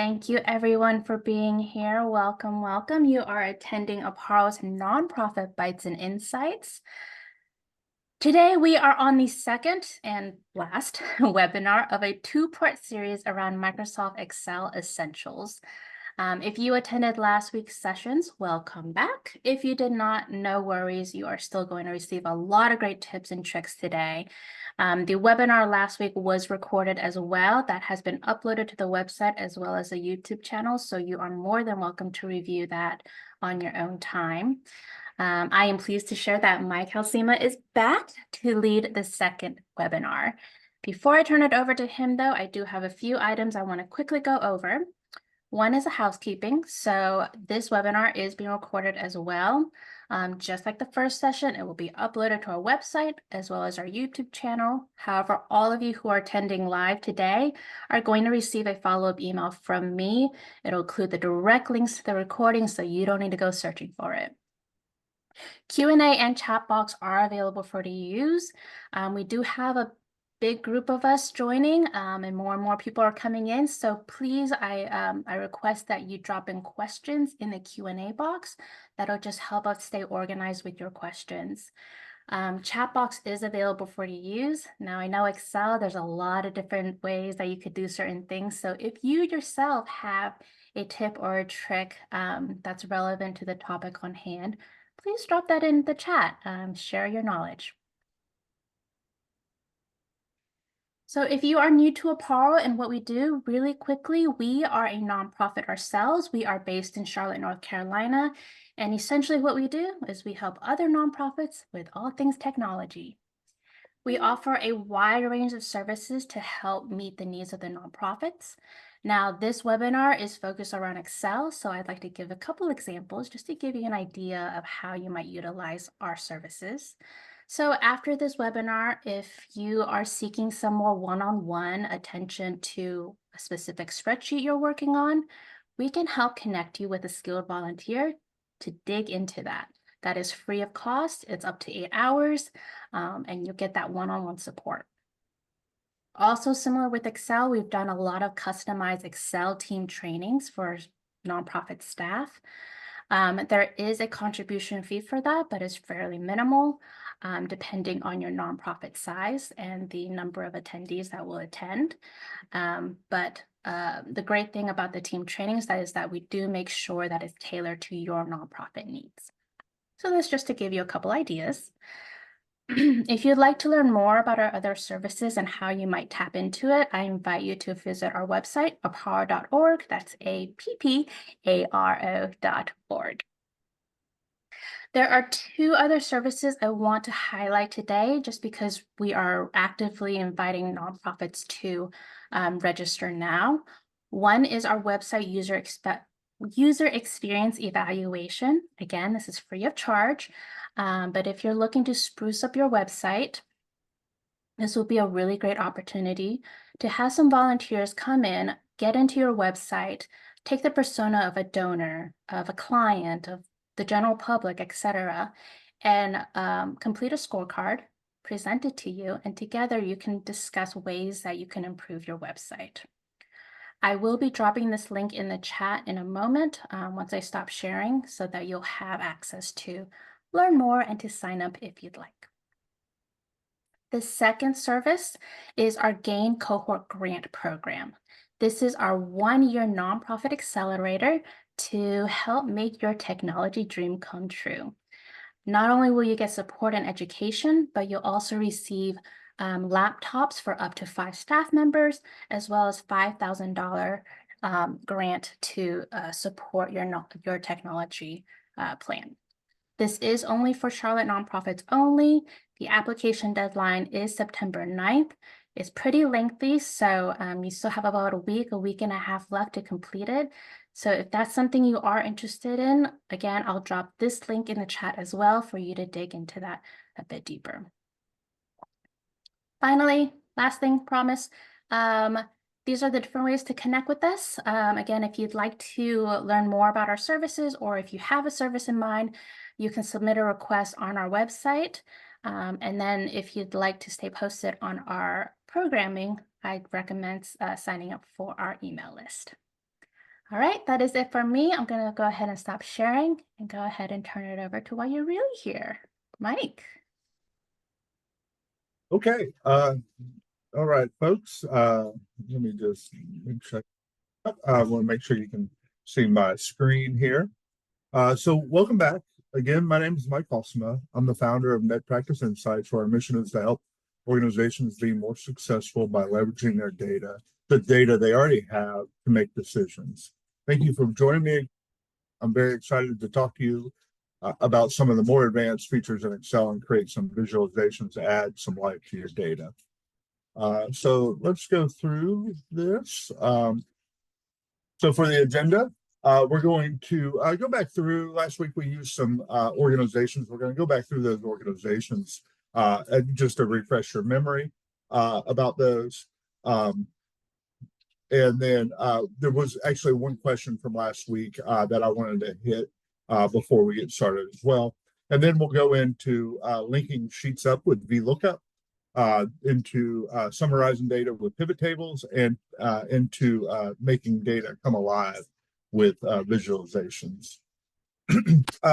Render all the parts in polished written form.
Thank you everyone for being here. Welcome, welcome. You are attending Aparo's Nonprofit Bites and Insights. Today we are on the second and last webinar of a two-part series around Microsoft Excel Essentials. If you attended last week's sessions, welcome back. If you did not, no worries. You are still going to receive a lot of great tips and tricks today. The webinar last week was recorded as well. That has been uploaded to the website as well as a YouTube channel, so you are more than welcome to review that on your own time. I am pleased to share that Mike Halsema is back to lead the second webinar. Before I turn it over to him, though, I do have a few items I want to quickly go over. One is a housekeeping. So this webinar is being recorded as well. Just like the first session, it will be uploaded to our website as well as our YouTube channel. However, all of you who are attending live today are going to receive a follow-up email from me. It'll include the direct links to the recording, so you don't need to go searching for it. Q&A and chat box are available for you to use. We do have a big group of us joining, and more people are coming in. So please, I request that you drop in questions in the Q&A box. That'll just help us stay organized with your questions. Chat box is available for you to use. Now I know Excel, there's a lot of different ways that you could do certain things. So if you yourself have a tip or a trick that's relevant to the topic on hand, please drop that in the chat, share your knowledge. So if you are new to Aparo and what we do, really quickly, we are a nonprofit ourselves. We are based in Charlotte, North Carolina. And essentially what we do is we help other nonprofits with all things technology. We offer a wide range of services to help meet the needs of the nonprofits. Now, this webinar is focused around Excel, so I'd like to give a couple examples just to give you an idea of how you might utilize our services. So after this webinar, if you are seeking some more one-on-one attention to a specific spreadsheet you're working on, we can help connect you with a skilled volunteer to dig into that. That is free of cost. It's up to 8 hours, and you'll get that one-on-one support. Also similar with Excel, we've done a lot of customized Excel team trainings for nonprofit staff. There is a contribution fee for that, but it's fairly minimal, depending on your nonprofit size and the number of attendees that will attend. But the great thing about the team trainings is that we do make sure that it's tailored to your nonprofit needs. So that's just to give you a couple ideas. If you'd like to learn more about our other services and how you might tap into it, I invite you to visit our website, apparo.org. That's apparo.org. There are two other services I want to highlight today, just because we are actively inviting nonprofits to register now. One is our website user experience evaluation. Again, this is free of charge. But if you're looking to spruce up your website, this will be a really great opportunity to have some volunteers come in, get into your website, take the persona of a donor, of a client, of the general public, etc., and complete a scorecard, present it to you, and together you can discuss ways that you can improve your website. I will be dropping this link in the chat in a moment once I stop sharing, so that you'll have access to learn more and to sign up if you'd like. The second service is our GAIN Cohort Grant Program. This is our one-year nonprofit accelerator to help make your technology dream come true. Not only will you get support and education, but you'll also receive laptops for up to 5 staff members, as well as $5,000 grant to support your technology plan. This is only for Charlotte nonprofits only. The application deadline is September 9th. It's pretty lengthy, so you still have about a week and a half left to complete it. So if that's something you are interested in, again, I'll drop this link in the chat as well for you to dig into that a bit deeper. Finally, last thing, promise. These are the different ways to connect with us. Again, if you'd like to learn more about our services, or if you have a service in mind, you can submit a request on our website. And then if you'd like to stay posted on our programming, I'd recommend signing up for our email list. All right, that is it for me. I'm going to go ahead and stop sharing and go ahead and turn it over to why you're really here, Mike. Okay. All right, folks. Let me just check. I want to make sure you can see my screen here. So welcome back. Again, my name is Mike Halsema. I'm the founder of Med Practice Insights, where our mission is to help organizations be more successful by leveraging their data, the data they already have, to make decisions. Thank you for joining me. I'm very excited to talk to you about some of the more advanced features in Excel and create some visualizations to add some life to your data. So let's go through this. So for the agenda, we're going to go back through. Last week we used some organizations. We're going to go back through those organizations and just to refresh your memory about those. And then there was actually one question from last week that I wanted to hit before we get started as well. And then we'll go into linking sheets up with VLOOKUP, into summarizing data with pivot tables, and into making data come alive with visualizations.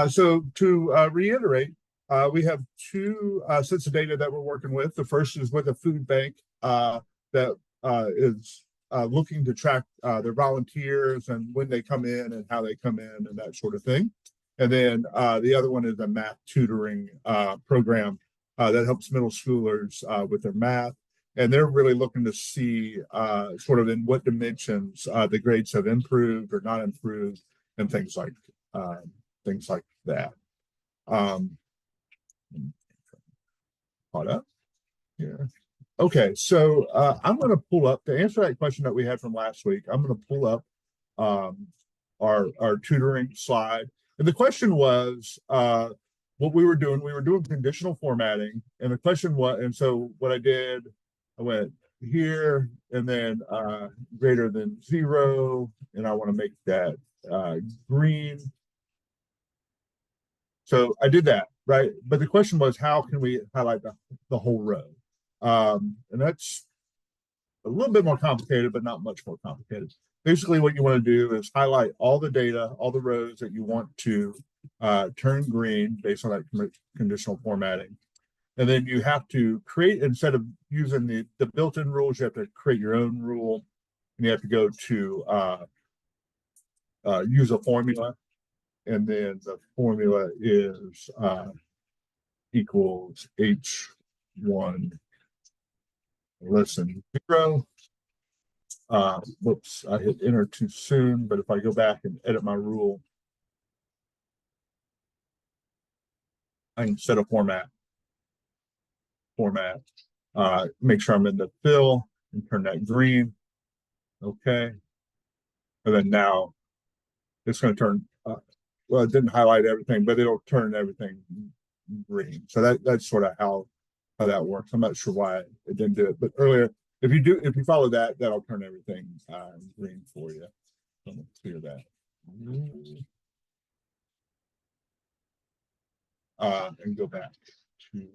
So to reiterate, we have two sets of data that we're working with. The first is with a food bank that is looking to track their volunteers and when they come in and how they come in and that sort of thing. And then the other one is a math tutoring program that helps middle schoolers with their math. And they're really looking to see sort of in what dimensions the grades have improved or not improved and things like that. Caught up here. Okay, so I'm going to pull up to answer that question that we had from last week. I'm going to pull up our tutoring slide, and the question was what we were doing. We were doing conditional formatting, and the question was, and so what I did, I went here and then greater than 0, and I want to make that green. So I did that, right? But the question was, how can we highlight the whole row? And that's a little bit more complicated, but not much more complicated. Basically, what you want to do is highlight all the data, all the rows that you want to turn green based on that conditional formatting. And then you have to create, instead of using the built-in rules, you have to create your own rule. And you have to go to use a formula. And then the formula is equals H1 less than 0. Whoops, I hit enter too soon, but if I go back and edit my rule, I can set a format, make sure I'm in the fill and turn that green. Okay. And then now it's going to turn, well, it didn't highlight everything, but it'll turn everything green. So that's sort of how that works. I'm not sure why it didn't do it, but earlier, if you follow that, that'll turn everything green for you. So I'm gonna clear that. And go back to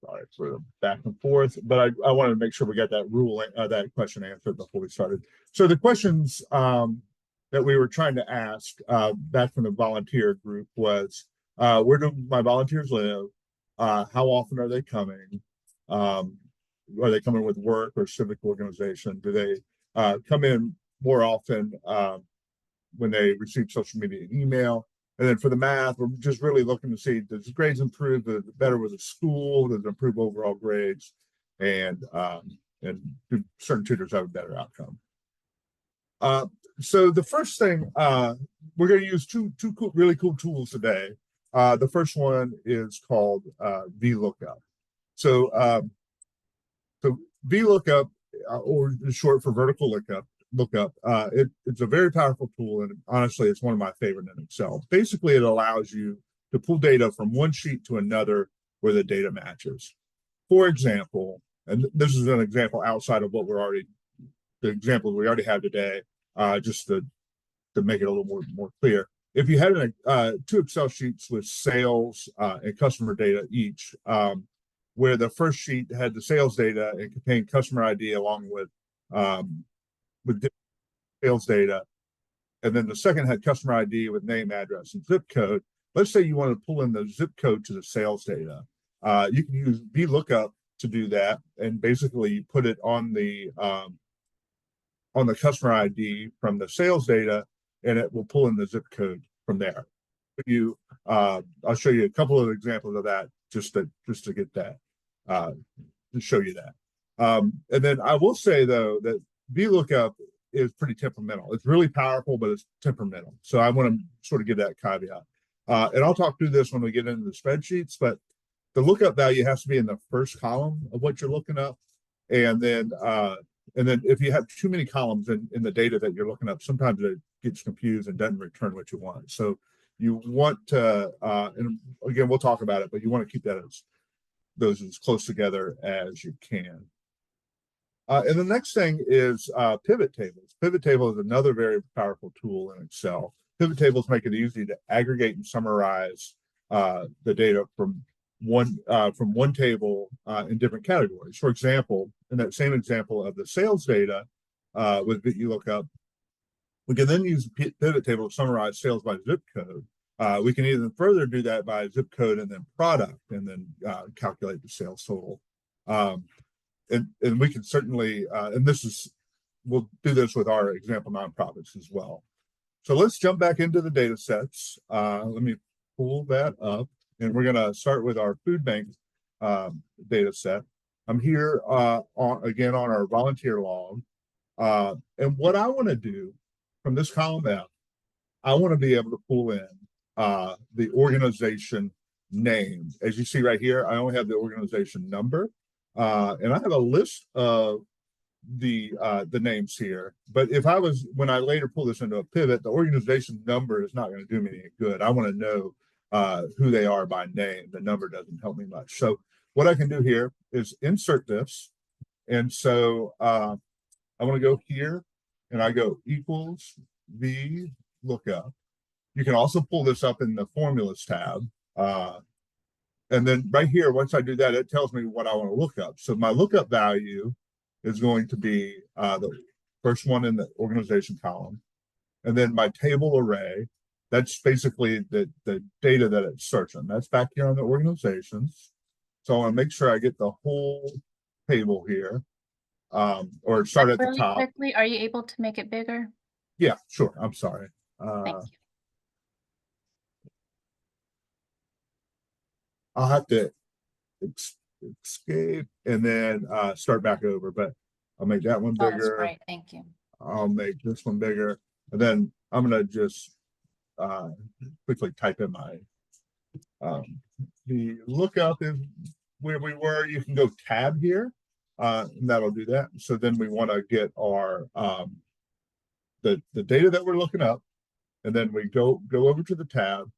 sorry for the back and forth, but I wanted to make sure we got that rule, that question answered before we started. So the questions that we were trying to ask back from the volunteer group was, where do my volunteers live? How often are they coming? Are they coming with work or civic organization? Do they come in more often when they receive social media and email? And then for the math, we're just really looking to see, does grades improve? Does it better with the school? Does it improve overall grades? And do certain tutors have a better outcome? So the first thing, we're going to use two really cool tools today. The first one is called VLOOKUP. So VLOOKUP, or short for vertical lookup, it's a very powerful tool, and honestly, it's one of my favorite in Excel. Basically, it allows you to pull data from one sheet to another where the data matches. For example, and this is an example outside of the examples we already have today, just to make it a little more clear. If you had two Excel sheets with sales and customer data each, where the first sheet had the sales data and contained customer ID along with sales data. And then the second had customer ID with name, address, and zip code. Let's say you want to pull in the zip code to the sales data. You can use VLOOKUP to do that, and basically you put it on the customer ID from the sales data, and it will pull in the zip code from there. I'll show you a couple of examples of that just to get that to show you that. And then I will say though that VLOOKUP is pretty temperamental. It's really powerful, but it's temperamental. So I want to sort of give that caveat. And I'll talk through this when we get into the spreadsheets, but the lookup value has to be in the first column of what you're looking up. And then if you have too many columns in the data that you're looking up, sometimes it gets confused and doesn't return what you want. So you want to, and again, we'll talk about it, but you want to keep those as close together as you can. And the next thing is pivot tables. Pivot table is another very powerful tool in Excel. Pivot tables make it easy to aggregate and summarize the data from one table in different categories. For example, in that same example of the sales data with VLOOKUP, we can then use a pivot table to summarize sales by zip code. We can even further do that by zip code and then product, and then calculate the sales total. And we can certainly, we'll do this with our example nonprofits as well. So let's jump back into the data sets. Let me pull that up, and we're going to start with our food bank data set. I'm here again on our volunteer log. And what I want to do from this column F, I want to be able to pull in the organization name. As you see right here, I only have the organization number. And I have a list of the names here, but when I later pull this into a pivot, the organization number is not going to do me any good. I want to know who they are by name. The number doesn't help me much. So what I can do here is insert this. And so I want to go here, and I go equals VLOOKUP. You can also pull this up in the formulas tab. And then right here, once I do that, it tells me what I want to look up. So my lookup value is going to be the first one in the organization column. And then my table array, that's basically the data that it's searching. That's back here on the organizations. So I want to make sure I get the whole table here, or start at the top. Quickly, are you able to make it bigger? Yeah, sure. I'm sorry. Thank you. I'll have to escape and then start back over, but I'll make that one bigger. That's great. Thank you. I'll make this one bigger, and then I'm going to just quickly type in my the lookup is where we were. You can go tab here, and that'll do that. So then we want to get our the data that we're looking up, and then we go over to the tab.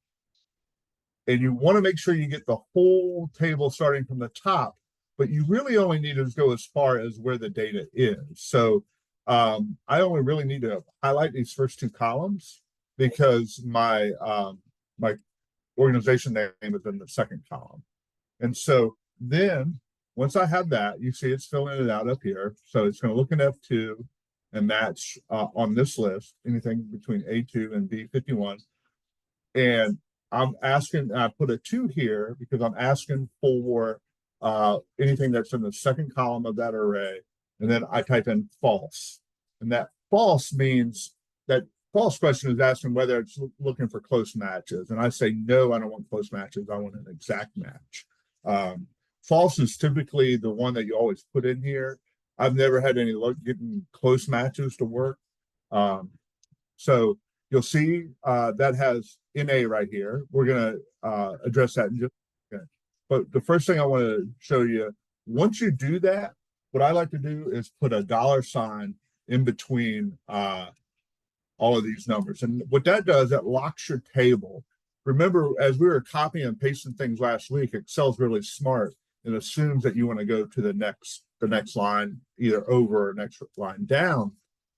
And you want to make sure you get the whole table starting from the top, but you really only need to go as far as where the data is. So I only really need to highlight these first two columns because my my organization name is in the second column. And so then once I have that, you see it's filling it out up here. So it's going to look in F2 and match on this list, anything between A2 and B51. And I'm asking, I put a 2 here because I'm asking for anything that's in the second column of that array. And then I type in false. And that false means that false question is asking whether it's looking for close matches. And I say, no, I don't want close matches. I want an exact match. False is typically the one that you always put in here. I've never had any luck getting close matches to work. So you'll see that has NA right here. We're going to address that in just a second. But the first thing I want to show you, once you do that, what I like to do is put a $sign in between all of these numbers. And what that does, that locks your table. Remember, as we were copying and pasting things last week, Excel's really smart and assumes that you want to go to the next line, either over or next line down.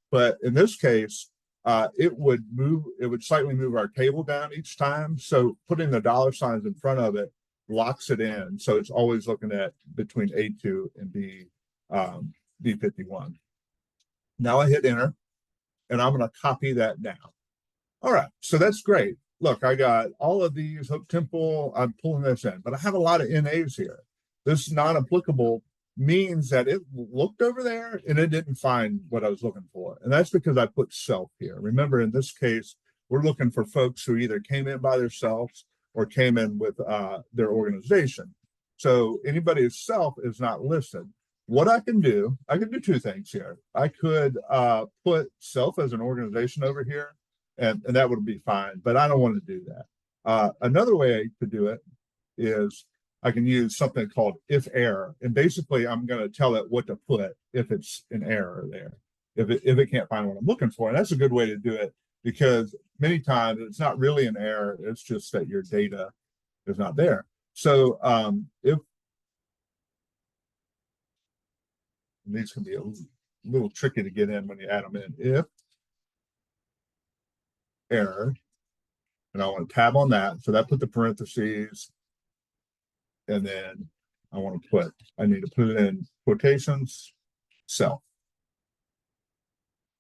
But in this case, it would slightly move our table down each time. So putting the $signs in front of it locks it in. So it's always looking at between A2 and B51. Now I hit enter and I'm going to copy that now. All right, so that's great. Look, I got all of these Hope Temple, I'm pulling this in, but I have a lot of NAs here. This non-applicable means that it looked over there and it didn't find what I was looking for. And that's because I put self here. Remember, in this case, we're looking for folks who either came in by themselves or came in with their organization. So anybody who's self is not listed. What I can do two things here. I could put self as an organization over here, and that would be fine, but I don't want to do that. Another way to do it is I can use something called if error, and basically I'm going to tell it what to put if it's an error there, if it can't find what I'm looking for. And that's a good way to do it, because many times it's not really an error, it's just that your data is not there. So if these can be a little tricky to get in when you add them in, if error, and I want to tab on that. So that put the parentheses, and then I need to put it in quotations, self.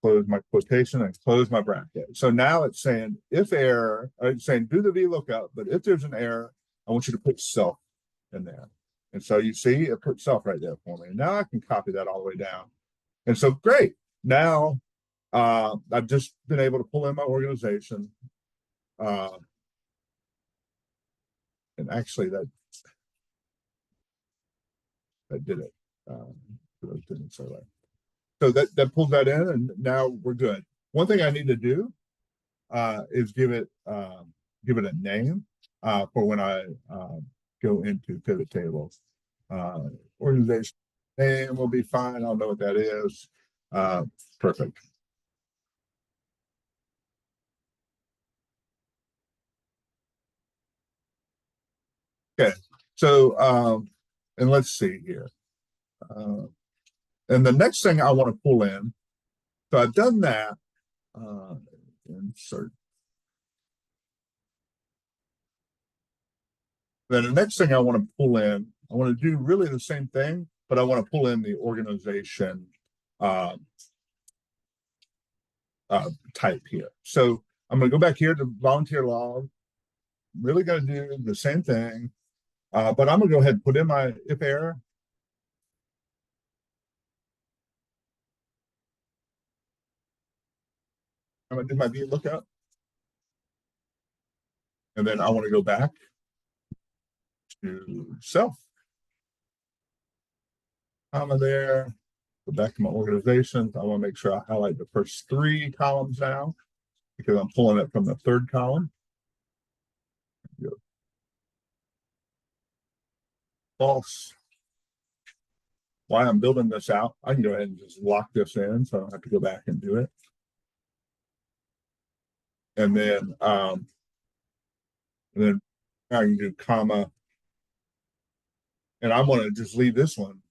Close my quotation and close my bracket. So now it's saying if error, it's saying do the VLOOKUP, but if there's an error, I want you to put self in there. And so you see it put self right there for me. And now I can copy that all the way down. And so great. Now I've just been able to pull in my organization. And actually that did it. Didn't say that. So that pulls that in, and now we're good. One thing I need to do is give it a name for when I go into pivot tables. Organization name will be fine. I'll know what that is. Perfect. Okay, so and let's see here. And the next thing I want to pull in, so I've done that. Insert. Then the next thing I want to pull in, I want to do really the same thing, but I want to pull in the organization type here. So I'm going to go back here to volunteer log. I'm really going to do the same thing, but I'm going to go ahead and put in my if error. I'm going to do my VLOOKUP. And then I want to go back to self. Comma there. Go back to my organizations. I want to make sure I highlight the first 3 columns now, because I'm pulling it from the 3rd column. False. While I'm building this out, I can go ahead and just lock this in so I don't have to go back and do it. And then I can do comma. And I want to just leave this one.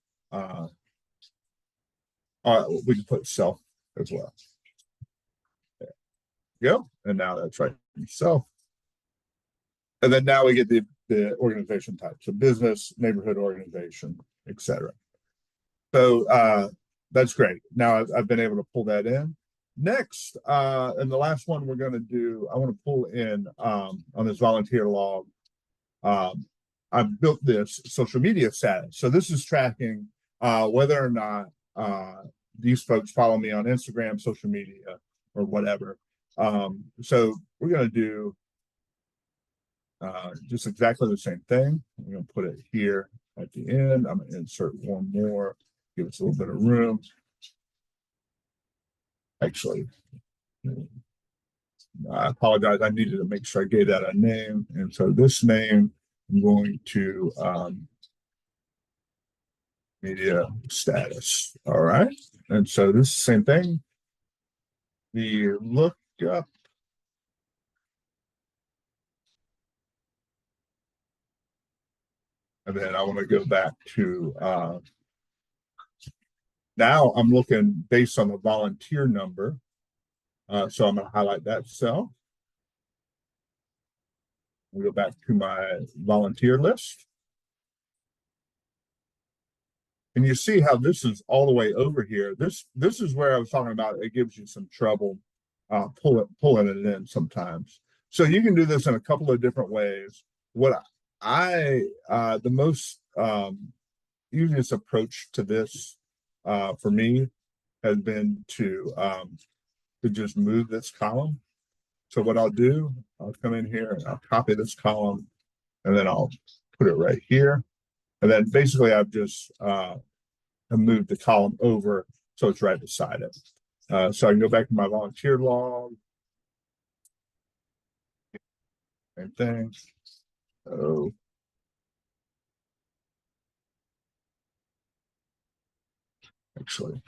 We can put self as well. There you go. And now that's right. Self. And then now we get the organization type. So business, neighborhood organization, etc. So that's great. Now I've been able to pull that in. Next, and the last one we're going to do, I want to pull in on this volunteer log. I've built this social media status. So this is tracking whether or not these folks follow me on Instagram, social media, or whatever. So we're going to do just exactly the same thing. I'm going to put it here at the end. I'm going to insert one more, give us a little bit of room. Actually, I apologize. I needed to make sure I gave that a name. And so this name, I'm going to media status. All right. And so this is the same thing. The lookup. And then I want to go back to now I'm looking based on the volunteer number. So I'm going to highlight that cell. We go back to my volunteer list. And you see how this is all the way over here. This is where I was talking about. It gives you some trouble pulling it in sometimes. So you can do this in a couple of different ways. What I the most easiest approach to this for me has been to just move this column. So what I'll do, I'll come in here and I'll copy this column, and then I'll put it right here. And then basically I've just moved the column over so it's right beside it. So I can go back to my volunteer log. Same thing. Oh, actually.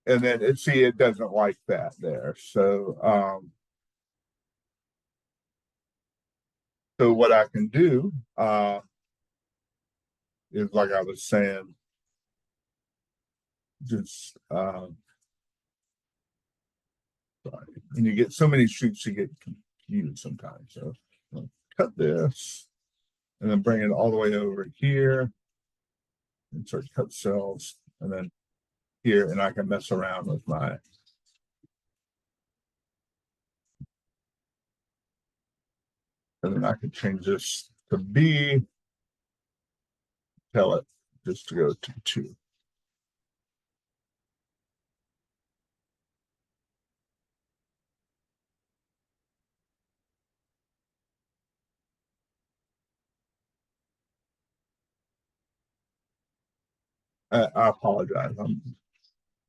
And then it doesn't like that there. So what I can do is, like I was saying, just and you get so many shoots, you get confused sometimes. So I'll cut this and then bring it all the way over here and start to cut cells, and then here, and I can mess around with and then I can change this to B, tell it just to go to 2. I apologize. I'm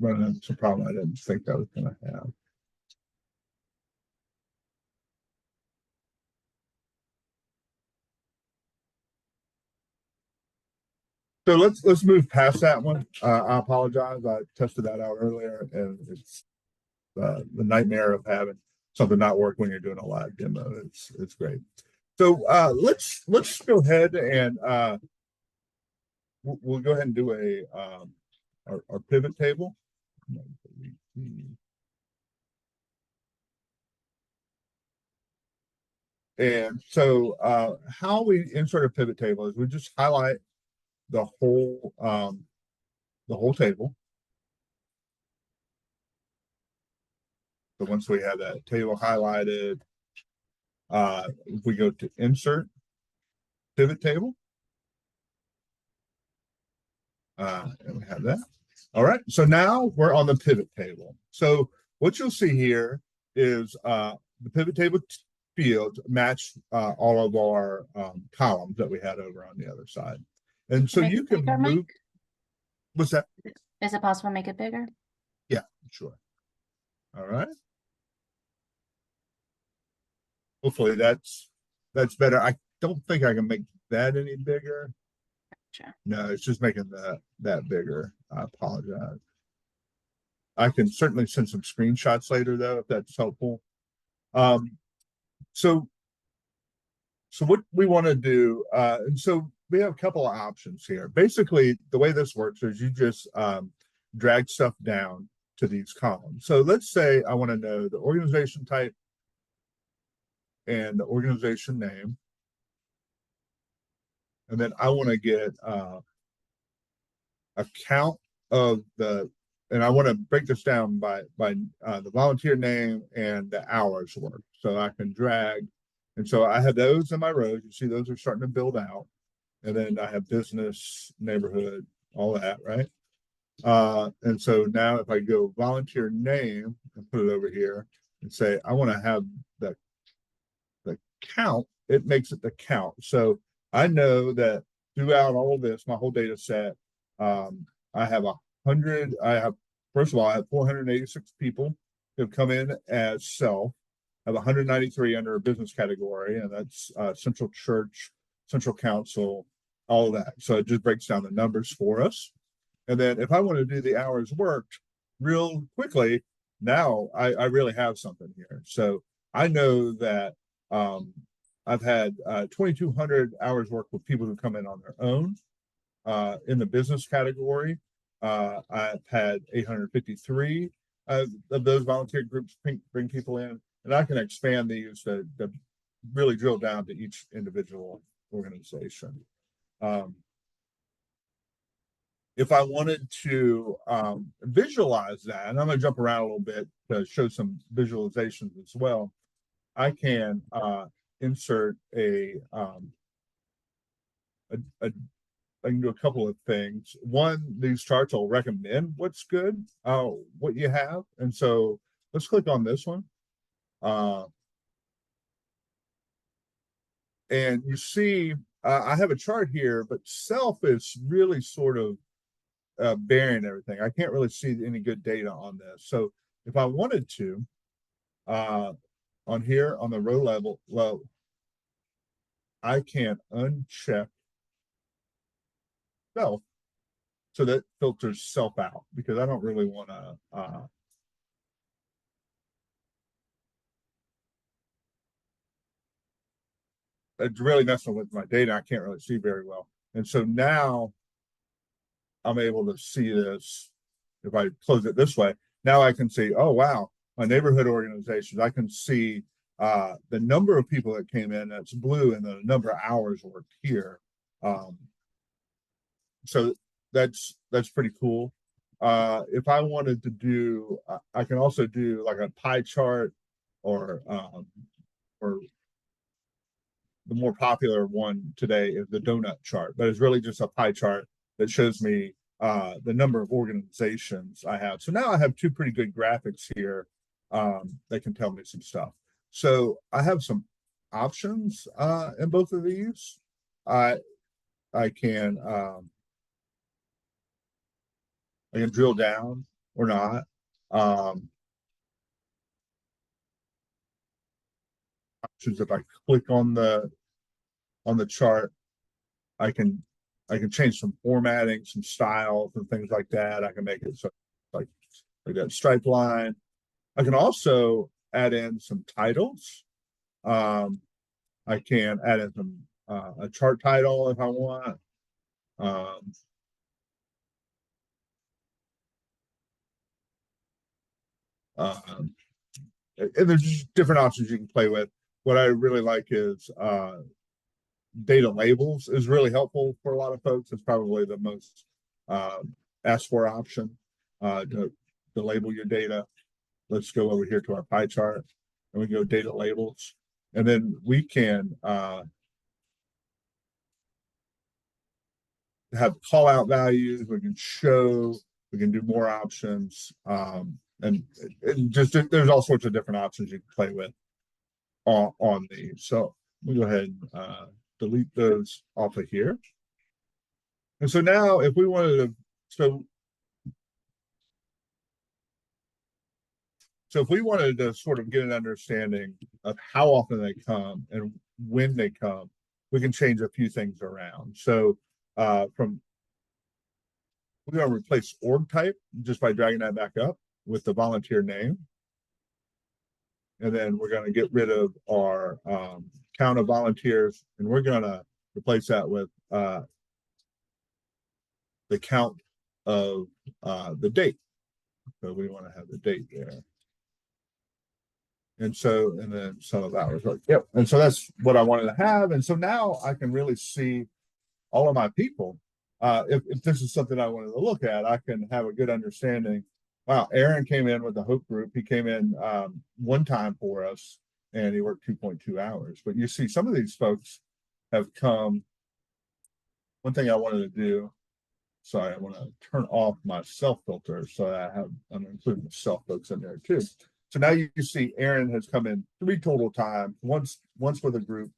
running into some problem I didn't think I was going to have. So let's move past that one. I apologize. I tested that out earlier, and it's the nightmare of having something not work when you're doing a live demo. It's great. So let's go ahead and we'll go ahead and do our pivot table. And so how we insert a pivot table is we just highlight the whole table. So once we have that table highlighted, if we go to insert pivot table, and we have that. All right, so now we're on the pivot table. So what you'll see here is the pivot table fields match all of our columns that we had over on the other side. And so Make you it can bigger, move. Mike? What's that? Is it possible to make it bigger? Yeah, sure. All right. Hopefully that's better. I don't think I can make that any bigger. Sure. No, it's just making that bigger. I apologize. I can certainly send some screenshots later though, if that's helpful. Um, so what we want to do, and so we have a couple of options here. Basically, the way this works is you just drag stuff down to these columns. So let's say I want to know the organization type and the organization name. And then I want to get a count of and I want to break this down by the volunteer name and the hours worked. So I can drag, and so I have those in my rows. You see, those are starting to build out, and then I have business, neighborhood, all that, right? And so now if I go volunteer name and put it over here and say, I want to have the count, it makes it the count. So I know that throughout all of this, my whole data set, I have 100, first of all, I have 486 people who have come in as self. I have 193 under a business category, and that's Central Church, Central Council, all of that. So it just breaks down the numbers for us. And then if I want to do the hours worked real quickly, now I really have something here. So I know that I've had 2,200 hours worked with people who come in on their own in the business category. I've had 853 of those volunteer groups bring people in, and I can expand these to really drill down to each individual organization. If I wanted to visualize that, and I'm going to jump around a little bit to show some visualizations as well, I can insert a I can do a couple of things. One, these charts will recommend what's good, what you have. And so let's click on this one. And you see, I have a chart here, but self is really sort of bearing everything. I can't really see any good data on this. So if I wanted to, on here on the row level, well, I can uncheck self. So that filters self out because I don't really want to it's really messing with my data. I can't really see very well. And so now I'm able to see this. If I close it this way, now I can see, oh, wow, my neighborhood organizations, I can see the number of people that came in, that's blue, and the number of hours worked here. So that's pretty cool. If I wanted to do, I can also do like a pie chart or the more popular one today is the donut chart, but it's really just a pie chart that shows me the number of organizations I have. So now I have two pretty good graphics here that can tell me some stuff. So I have some options in both of these. I can drill down or not. Options if I click on the chart, I can change some formatting, some styles and things like that. I can make it so like that stripe line. I can also add in some titles. I can add in some a chart title if I want. Um, um, and there's just different options you can play with. What I really like is data labels is really helpful for a lot of folks. It's probably the most asked for option to label your data. Let's go over here to our pie chart and we go data labels. And then we can have call out values. We can show, we can do more options. And just there's all sorts of different options you can play with on these. So we go ahead and delete those off of here. And so now if we wanted to, so if we wanted to sort of get an understanding of how often they come and when they come, we can change a few things around. So from we're going to replace org type just by dragging that back up with the volunteer name. And then we're going to get rid of our count of volunteers, and we're going to replace that with the count of the date. So we want to have the date there. And so, and then some of hours. Yep. And so that's what I wanted to have. And so now I can really see all of my people. If this is something I wanted to look at, I can have a good understanding. Wow, Aaron came in with the Hope Group. He came in one time for us and he worked 2.2 hours. But you see, some of these folks have come. One thing I wanted to do Sorry, I want to turn off my self filter so that I'm including the self folks in there too. So now you see Aaron has come in 3 total times, once with a group,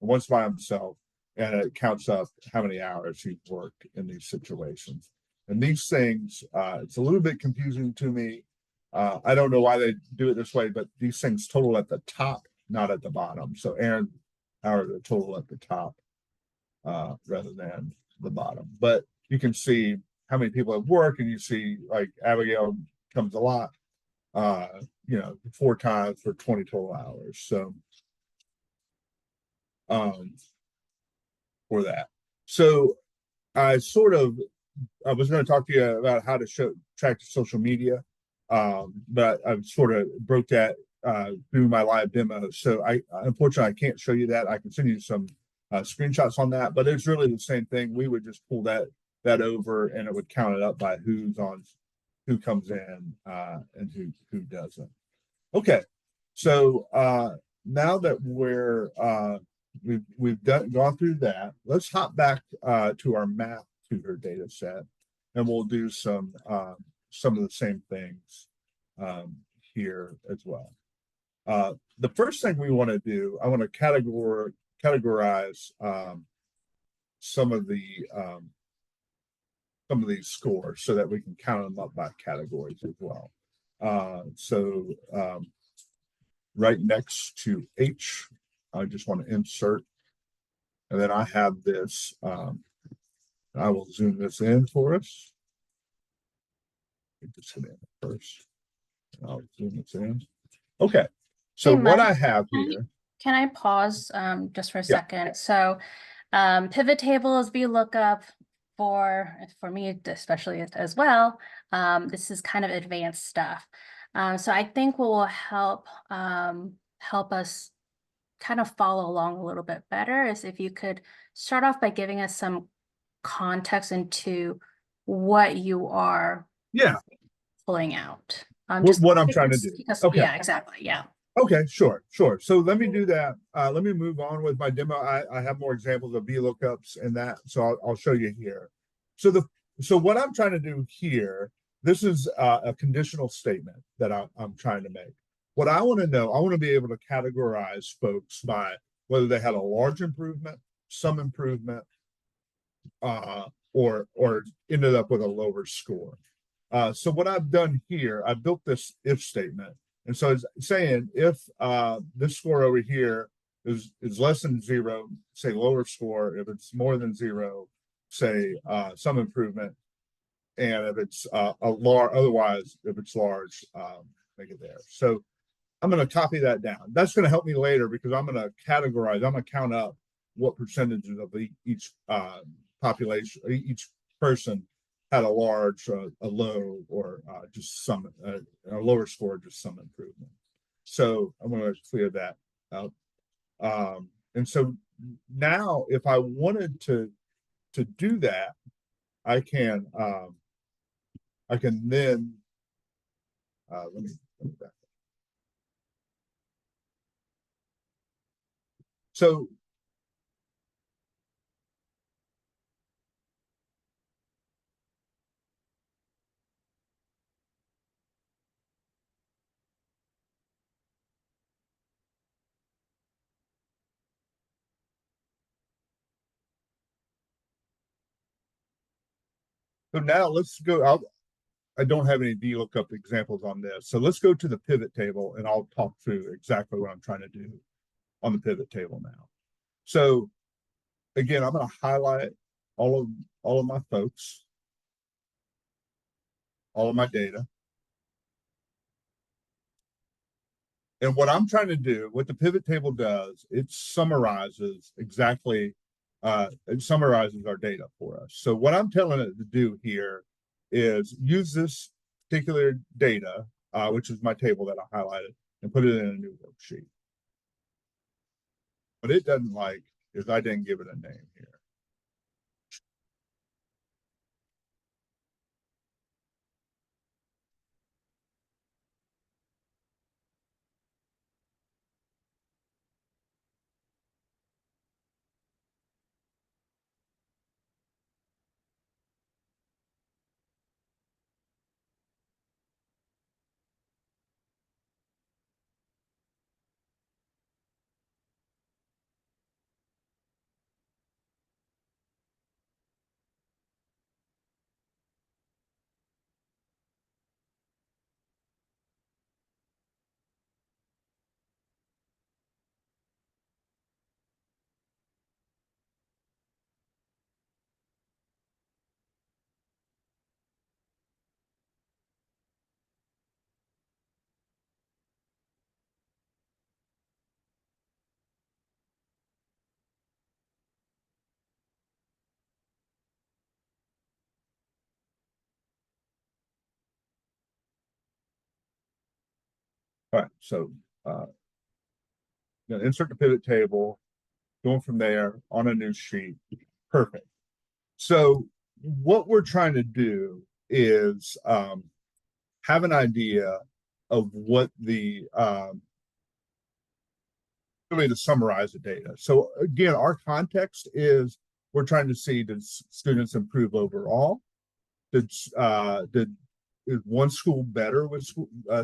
once by himself, and it counts up how many hours he's worked in these situations. And these things, it's a little bit confusing to me. I don't know why they do it this way, but these things total at the top, not at the bottom. So Aaron hours are total at the top, rather than the bottom. But you can see how many people have worked, and you see like Abigail comes a lot, uh, 4 times for 20 total hours. So um, for that. So I sort of I was going to talk to you about how to track social media, but I sort of broke that through my live demo. So I unfortunately I can't show you that. I can send you some screenshots on that, but it's really the same thing. We would just pull that over, and it would count it up by who comes in, and who doesn't. Okay, so now that we've gone through that, let's hop back to our math tutor data set, and we'll do some of the same things here as well. The first thing we want to do, I want to categorize some of these scores so that we can count them up by categories as well. So right next to H, I just want to insert, and then I have this. I will zoom this in for us. Just hit in first. I'll zoom this in. Okay. So Hey, what Mike, I have here. can I pause just for a Yeah. second? So pivot tables, VLOOKUP for me especially as well. This is kind of advanced stuff. So I think what will help us kind of follow along a little bit better is if you could start off by giving us some context into what you are Yeah. pulling out. What, Just what I'm trying to do. Okay. yeah, exactly. Yeah. Okay, sure. So let me do that. Let me move on with my demo. I have more examples of VLOOKUPs and that, so I'll show you here. So what I'm trying to do here, this is a conditional statement that I'm trying to make. What I want to know, I want to be able to categorize folks by whether they had a large improvement, some improvement, or ended up with a lower score. So what I've done here, I've built this if statement. And so it's saying if this score over here is less than 0, say lower score. If it's more than 0, say some improvement. And if it's otherwise, if it's large, make it there. So I'm going to copy that down. That's going to help me later because I'm going to categorize, I'm going to count up what percentages of each population, each person had a large, a low, or just some, a lower score, just some improvement. So I'm going to clear that out. And so now if I wanted to do that, I can then, let me back. So now let's go. I don't have any VLOOKUP examples on this. So let's go to the pivot table and I'll talk through exactly what I'm trying to do on the pivot table now. So again, I'm going to highlight all of my folks, all of my data. And what I'm trying to do, what the pivot table does, it summarizes our data for us. So what I'm telling it to do here is use this particular data, which is my table that I highlighted, and put it in a new worksheet. What it doesn't like is I didn't give it a name here. All right, so insert the pivot table, going from there on a new sheet. Perfect. So what we're trying to do is have an idea of what the really to summarize the data. So again, our context is we're trying to see, did students improve overall? Did is one school better with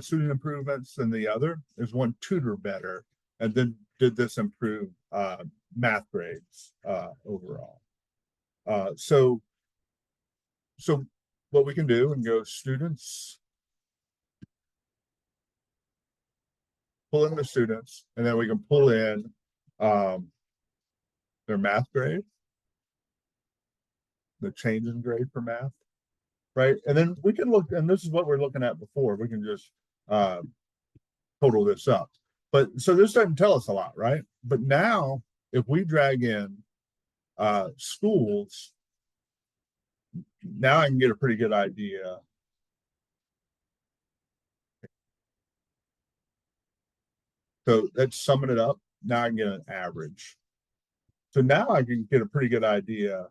student improvements than the other? Is one tutor better? And then did this improve math grades overall? So what we can do and go students, pull in the students, and then we can pull in um, their math grade, the change in grade for math, right? And then we can look, and this is what we're looking at before. We can just uh, total this up. But so this doesn't tell us a lot, right? But now if we drag in schools, now I can get a pretty good idea. So that's summing it up. Now I can get an average. So now I can get a pretty good idea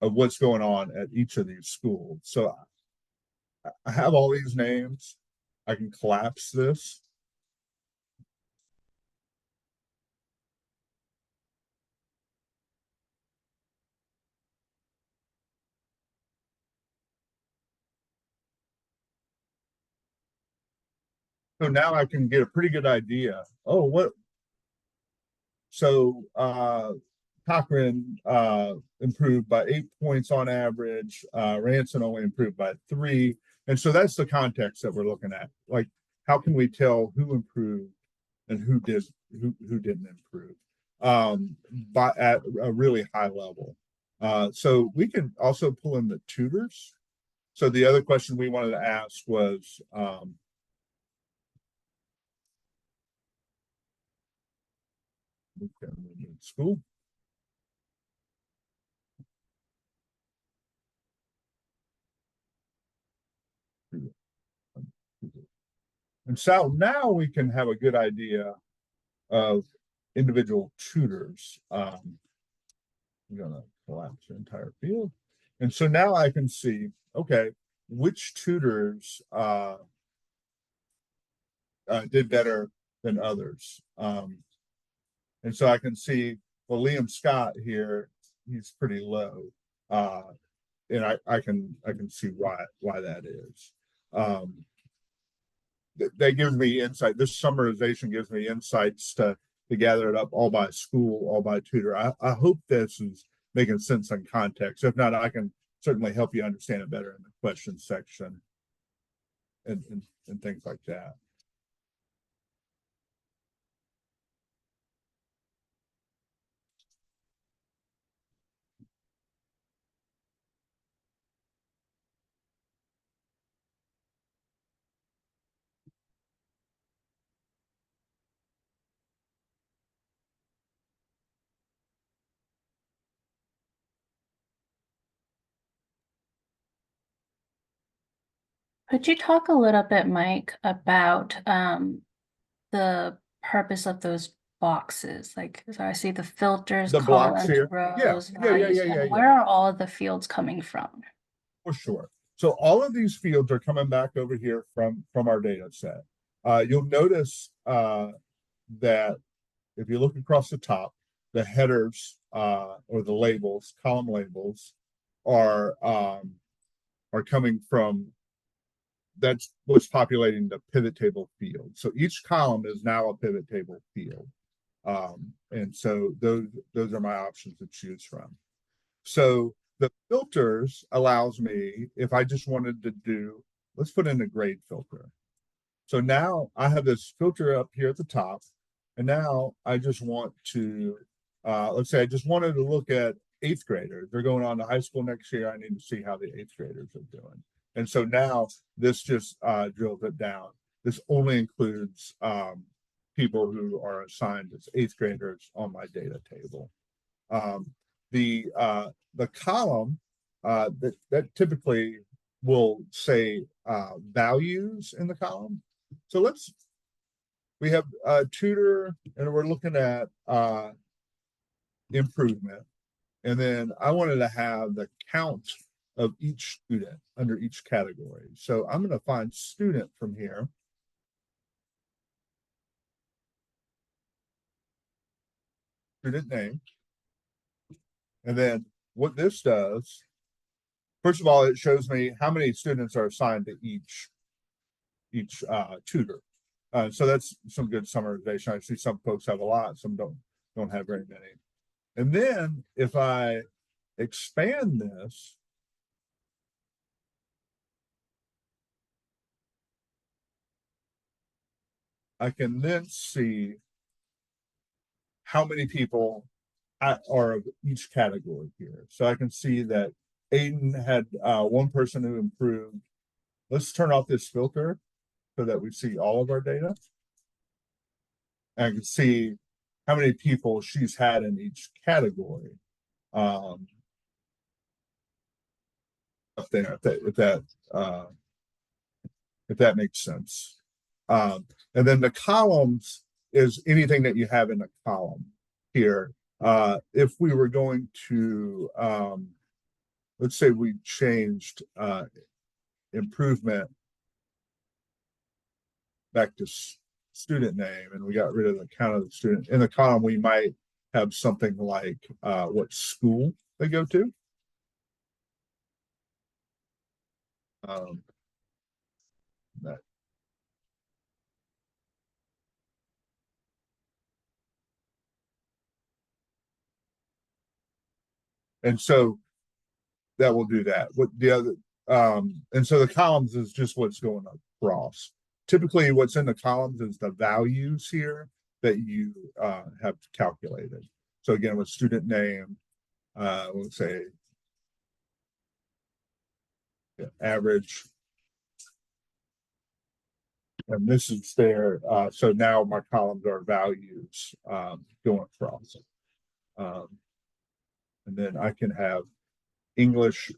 of what's going on at each of these schools. So I have all these names. I can collapse this. So now I can get a pretty good idea. Oh, what? So Cochran improved by 8 points on average. Ranson only improved by 3. And so that's the context that we're looking at. Like, how can we tell who improved and who didn't improve by at a really high level? So we can also pull in the tutors. So the other question we wanted to ask was school. And so now we can have a good idea of individual tutors. I'm going to collapse the entire field. And so now I can see, okay, which tutors did better than others. And so I can see, well, Liam Scott here, he's pretty low. And I can see why that is. That gives me insight. This summarization gives me insights to gather it up all by school, all by tutor. I hope this is making sense in context. If not, I can certainly help you understand it better in the question section and things like that. Could you talk a little bit, Mike, about the purpose of those boxes? Like, so I see the filters, The blocks columns, here, yeah, rows, yeah, yeah, values, yeah, yeah, and yeah, where are all of the fields coming from? for sure. So all of these fields are coming back over here from our data set. You'll notice that if you look across the top, the headers or the labels, column labels, are coming from that's what's populating the pivot table field. So each column is now a pivot table field. And so those are my options to choose from. So the filters allows me, if I just wanted to do, let's put in a grade filter. So now I have this filter up here at the top, and now I just want to, let's say I just wanted to look at eighth graders. They're going on to high school next year. I need to see how the eighth graders are doing. And so now this just drills it down. This only includes people who are assigned as eighth graders on my data table. Um, the column that typically will say values in the column. So let's we have a tutor, and we're looking at improvement. And then I wanted to have the count of each student under each category. So I'm going to find student from here. Student name. And then what this does, first of all, it shows me how many students are assigned to each tutor. So that's some good summarization. I see some folks have a lot, some don't have very many. And then if I expand this, I can then see how many people are of each category here. So I can see that Aiden had one person who improved. Let's turn off this filter so that we see all of our data. And I can see how many people she's had in each category. Up there, if that makes sense. And then the columns is anything that you have in a column here. If we were going to, let's say we changed improvement back to student name, and we got rid of the count of the student. In the column, we might have something like what school they go to. That. And so that will do that. What the other, and so the columns is just what's going across. Typically, what's in the columns is the values here that you have calculated. So again, with student name, we'll say average. And this is there. So now my columns are values going across. And then I can have English.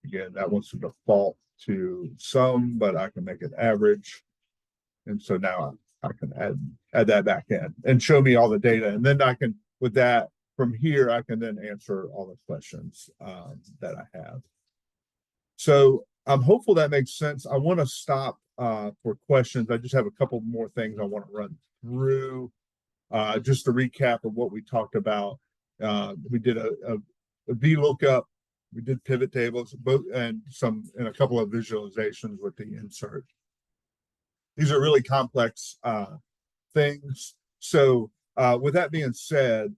Again, that wants to default to some, but I can make it average. And so now I can add that back in and show me all the data. And then I can, with that, from here, I can then answer all the questions that I have. So I'm hopeful that makes sense. I want to stop for questions. I just have a couple more things I want to run through. Just a recap of what we talked about. We did a VLOOKUP, we did pivot tables, both and a couple of visualizations with the insert. These are really complex things. So with that being said,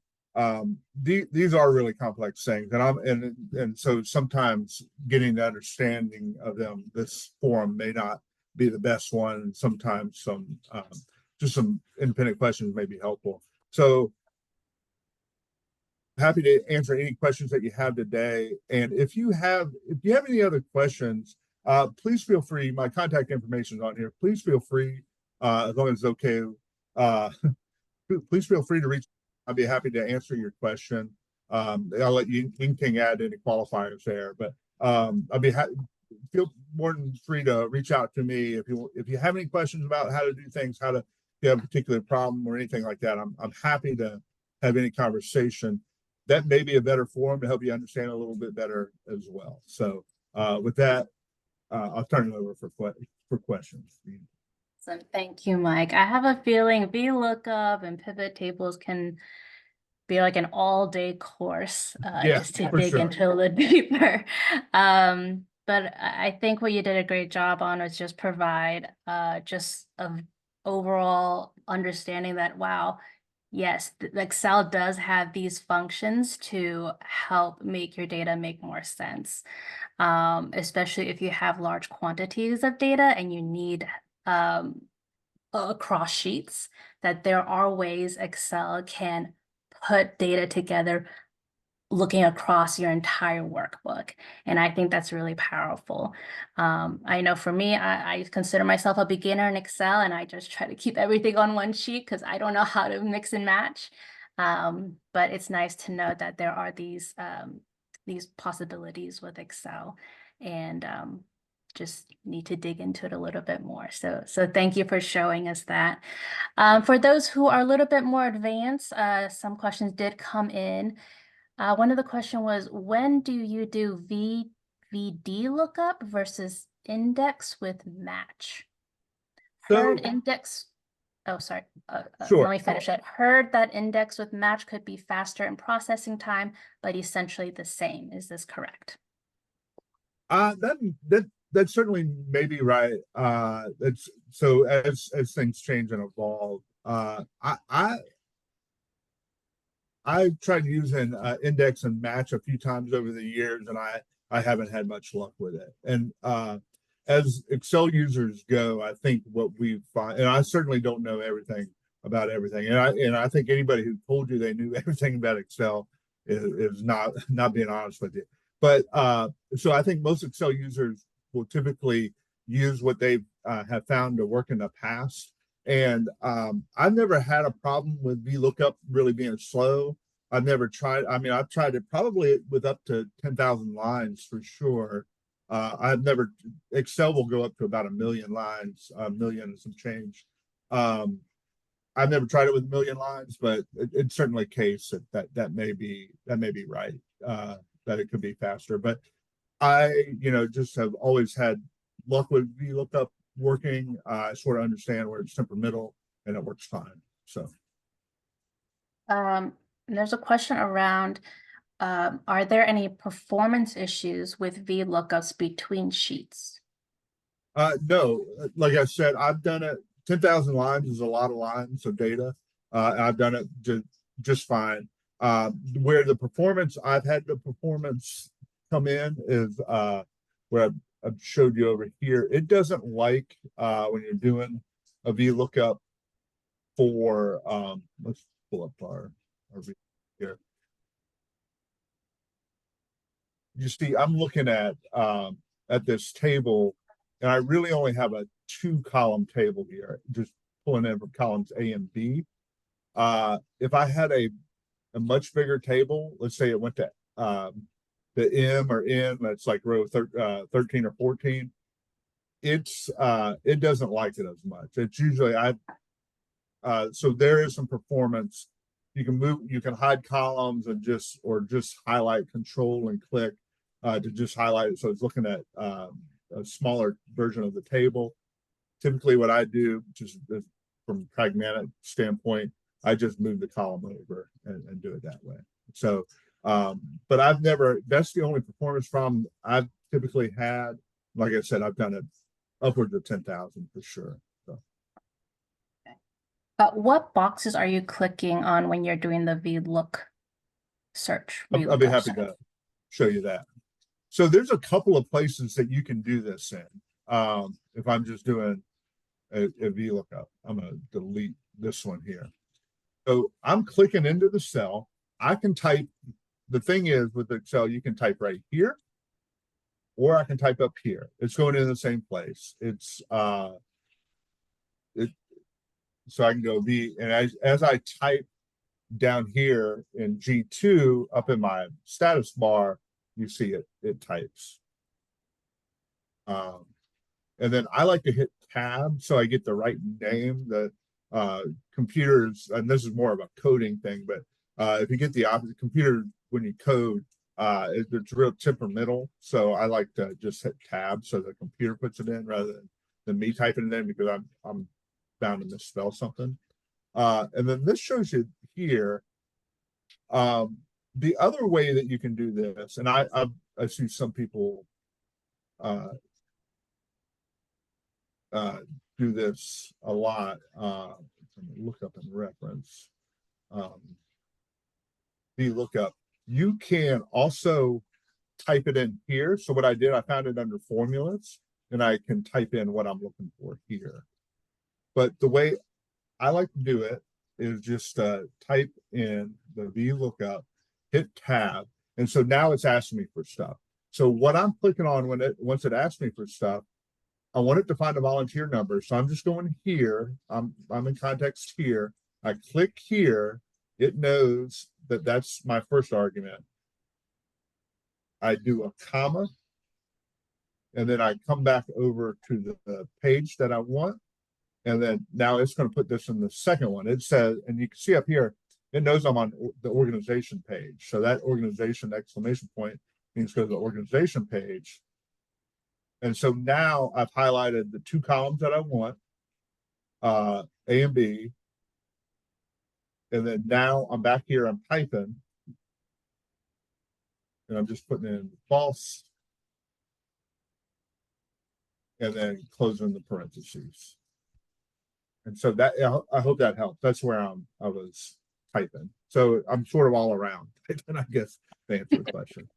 these are really complex things, and so sometimes getting the understanding of them, this forum may not be the best one, and sometimes just some independent questions may be helpful. So happy to answer any questions that you have today. And if you have any other questions, please feel free. My contact information is on here. Please feel free, as long as it's okay. Please feel free to reach. I'd be happy to answer your question. I'll let Ying King add any qualifiers there, but I'll be feel more than free to reach out to me if you have any questions about how to do things, if you have a particular problem or anything like that. I'm happy to have any conversation. That may be a better forum to help you understand a little bit better as well. So with that, I'll turn it over for questions. So thank you, Mike. I have a feeling VLOOKUP and pivot tables can be like an all-day course just to dig into a little deeper. But I think what you did a great job on is just provide just an overall understanding that, wow, yes, Excel does have these functions to help make your data make more sense, especially if you have large quantities of data and you need across sheets, that there are ways Excel can put data together looking across your entire workbook. And I think that's really powerful. I know for me, I consider myself a beginner in Excel, and I just try to keep everything on one sheet because I don't know how to mix and match. But it's nice to know that there are these possibilities with Excel. And just need to dig into it a little bit more. So thank you for showing us that. For those who are a little bit more advanced, some questions did come in. One of the question was, when do you do VD lookup versus index with match? Heard So index. Oh, sorry. Let sure. me finish it. Heard that index with match could be faster in processing time, but essentially the same. Is this correct? That certainly may be right. That's so as things change and evolve. I've tried using index and match a few times over the years, and I haven't had much luck with it. And as Excel users go, I think what we find, and I certainly don't know everything about everything, and I think anybody who told you they knew everything about Excel is not being honest with you. But so I think most Excel users will typically use what they have found to work in the past. And I've never had a problem with VLOOKUP really being slow. I've never tried. I mean, I've tried it probably with up to 10,000 lines for sure. I've never, Excel will go up to about 1,000,000 lines, 1,000,000 and some change. Um, I've never tried it with 1,000,000 lines, but it's certainly a case that may be right, that it could be faster. But just have always had luck with VLOOKUP working. I sort of understand where it's temperamental and it works fine. So There's a question around, are there any performance issues with VLOOKUPs between sheets? no, like I said, I've done it. 10,000 lines is a lot of lines of data. I've done it just fine. Where I've had the performance come in is where I've showed you over here. It doesn't like when you're doing a VLOOKUP for let's pull up our here. You see, I'm looking at this table, and I really only have a 2-column table here, just pulling in from columns A and B. If I had a much bigger table, let's say it went to the M or N, that's like row 13 or 14, it doesn't like it as much. It's usually so there is some performance. You can hide columns and just highlight, control and click to just highlight it. So it's looking at a smaller version of the table. Typically what I do, just from a pragmatic standpoint, I just move the column over and do it that way. So, but that's the only performance problem I've typically had. Like I said, I've done it upwards of 10,000 for sure. So. What boxes are you clicking on when you're doing the VLOOK search? I'll be happy to show you that. So there's a couple of places that you can do this in. If I'm just doing a VLOOKUP, I'm going to delete this one here. So I'm clicking into the cell. I can type. The thing is with Excel, you can type right here, or I can type up here. It's going in the same place. So I can go V, and as I type down here in G2 up in my status bar, you see it types. And then I like to hit tab so I get the right name. The computers, and this is more of a coding thing, but if you get the opposite computer when you code, it's real temperamental. So I like to just hit tab so the computer puts it in rather than me typing it in, because I'm bound to misspell something. And then this shows you here the other way that you can do this, and I see some people do this a lot. Look up and reference the lookup. You can also type it in here. So what I did, I found it under formulas, and I can type in what I'm looking for here. But the way I like to do it is just type in the VLOOKUP, hit tab, and so now it's asking me for stuff. So what I'm clicking on once it asks me for stuff, I want it to find a volunteer number. So I'm just going here. I'm in context here. I click here. It knows that that's my first argument. I do a comma, and then I come back over to the page that I want. And then now it's going to put this in the second one. It says, and you can see up here, it knows I'm on the organization page. So that organization exclamation point means go to the organization page. And so now I've highlighted the two columns that I want, A and B. And then now I'm back here, I'm typing, and I'm just putting in false, and then closing the parentheses. And so that, I hope that helped. That's where I was typing. So I'm sort of all around typing, I guess, to answer the question.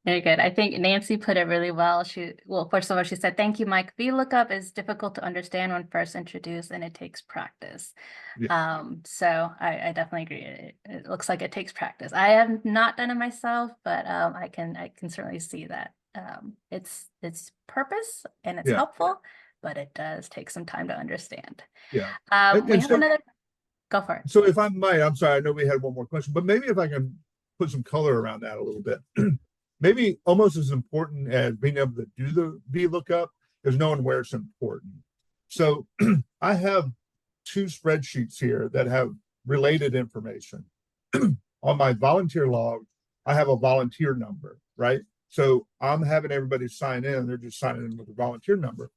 Very good. I think Nancy put it really well. Well, first of all, she said, thank you, Mike. VLOOKUP is difficult to understand when first introduced and it takes practice. Yeah. So I definitely agree. It looks like it takes practice. I have not done it myself, but I can certainly see that it's purpose and it's Yeah. helpful, but it does take some time to understand. Yeah. We have another, go for it. So if I might, I'm sorry, I know we had one more question, but maybe if I can put some color around that a little bit. Maybe almost as important as being able to do the VLOOKUP is knowing where it's important. So I have two spreadsheets here that have related information. On my volunteer log, I have a volunteer number, right? So I'm having everybody sign in, they're just signing in with a volunteer number.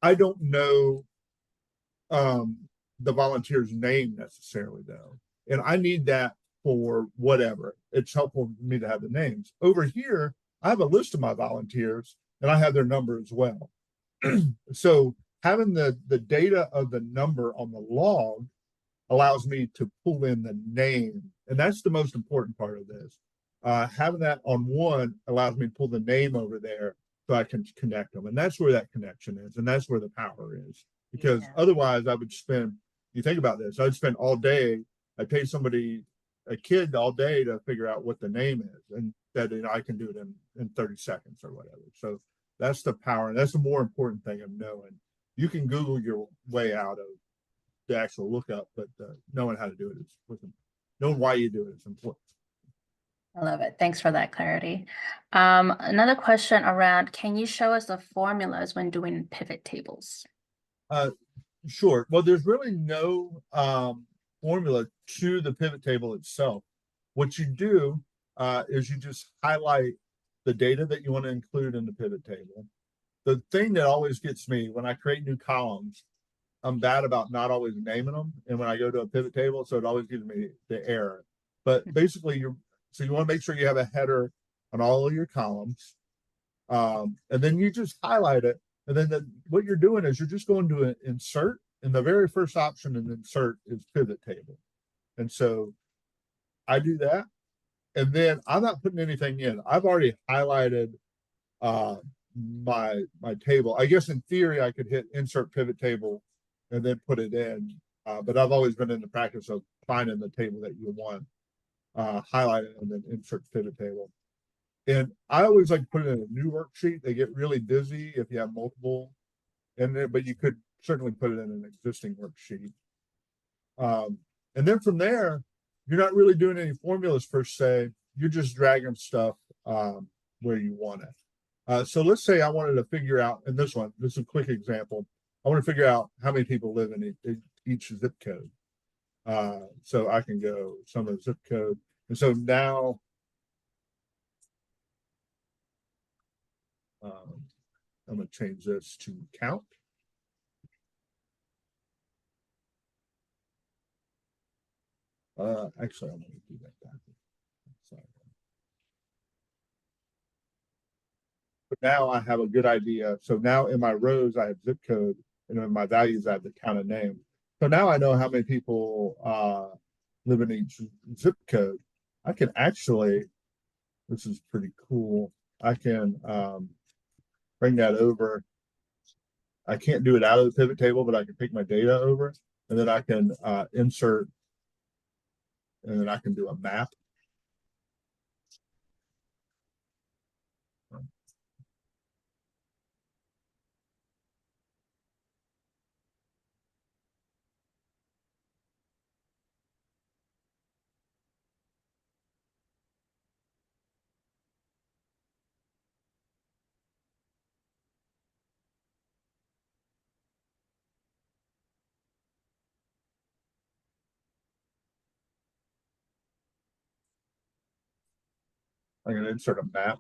I don't know um, the volunteer's name necessarily, though. And I need that for whatever. It's helpful for me to have the names. Over here, I have a list of my volunteers and I have their number as well. So having the data of the number on the log allows me to pull in the name. And that's the most important part of this. Having that on one allows me to pull the name over there so I can connect them. And that's where that connection is. And that's where the power is. Because otherwise I would spend, you think about this, I'd spend all day, I'd pay somebody, a kid all day to figure out what the name is. And that I can do it in 30 seconds or whatever. So that's the power. And that's the more important thing of knowing. You can Google your way out of the actual lookup, but knowing how to do it is knowing why you do it is important. I love it. Thanks for that clarity. Another question around, can you show us the formulas when doing pivot tables? Sure. Well, there's really no formula to the pivot table itself. What you do is you just highlight the data that you want to include in the pivot table. The thing that always gets me when I create new columns, I'm bad about not always naming them. And when I go to a pivot table, so it always gives me the error. But basically, you want to make sure you have a header on all of your columns. And then you just highlight it. And then what you're doing is you're just going to insert. And the very first option in insert is pivot table. And so I do that. And then I'm not putting anything in. I've already highlighted my table. I guess in theory, I could hit insert pivot table and then put it in. But I've always been in the practice of finding the table that you want, highlight it, and then insert pivot table. And I always like to put it in a new worksheet. They get really busy if you have multiple in there, but you could certainly put it in an existing worksheet. And then from there, you're not really doing any formulas per se. You're just dragging stuff where you want it. So let's say I wanted to figure out, in this one, this is a quick example. I want to figure out how many people live in each zip code. So I can go summer zip code. And so now I'm going to change this to count. Actually, I'm going to do that backwards. Sorry. But now I have a good idea. So now in my rows, I have zip code, and in my values, I have the count of names. So now I know how many people live in each zip code. I can actually, this is pretty cool. I can bring that over. I can't do it out of the pivot table, but I can pick my data over, and then I can insert, and then I can do a map. I'm gonna insert a map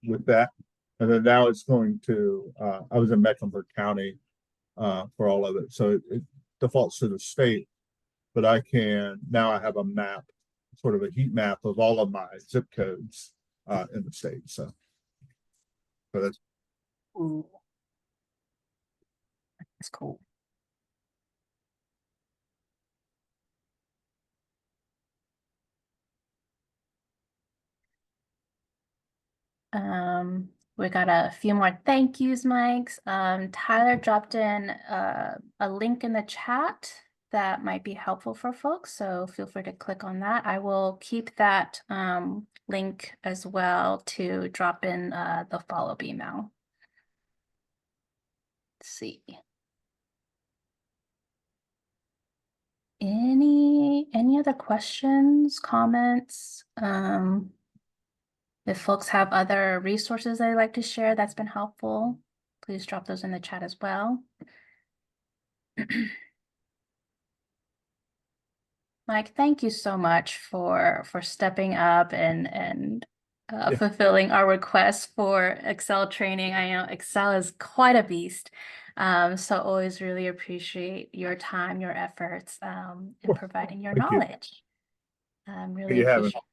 with that. And then now it's going to, I was in Mecklenburg County for all of it. So it defaults to the state, but now I have a map, sort of a heat map of all of my zip codes in the state. So that's Ooh, that's cool. We got a few more thank yous, Mike's. Tyler dropped in a link in the chat that might be helpful for folks, so feel free to click on that. I will keep that link as well to drop in the follow-up email. Let's see. Any other questions, comments? If folks have other resources they'd like to share that's been helpful, please drop those in the chat as well. Mike, thank you so much for stepping up and fulfilling our request for Excel training. I know Excel is quite a beast. So always really appreciate your time, your efforts in providing your thank you. knowledge. Really You have it. appreciate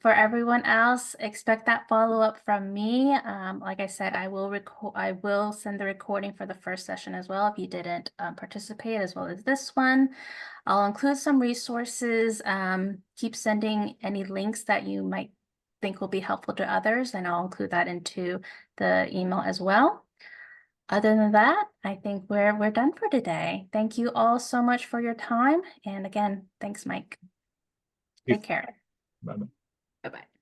For everyone else, expect that follow-up from me. Like I said, I will send the recording for the first session as well if you didn't participate, as well as this one. I'll include some resources. Keep sending any links that you might think will be helpful to others, and I'll include that into the email as well. Other than that, I think we're done for today. Thank you all so much for your time. And again, thanks, Mike. Take care. Bye-bye. Bye-bye.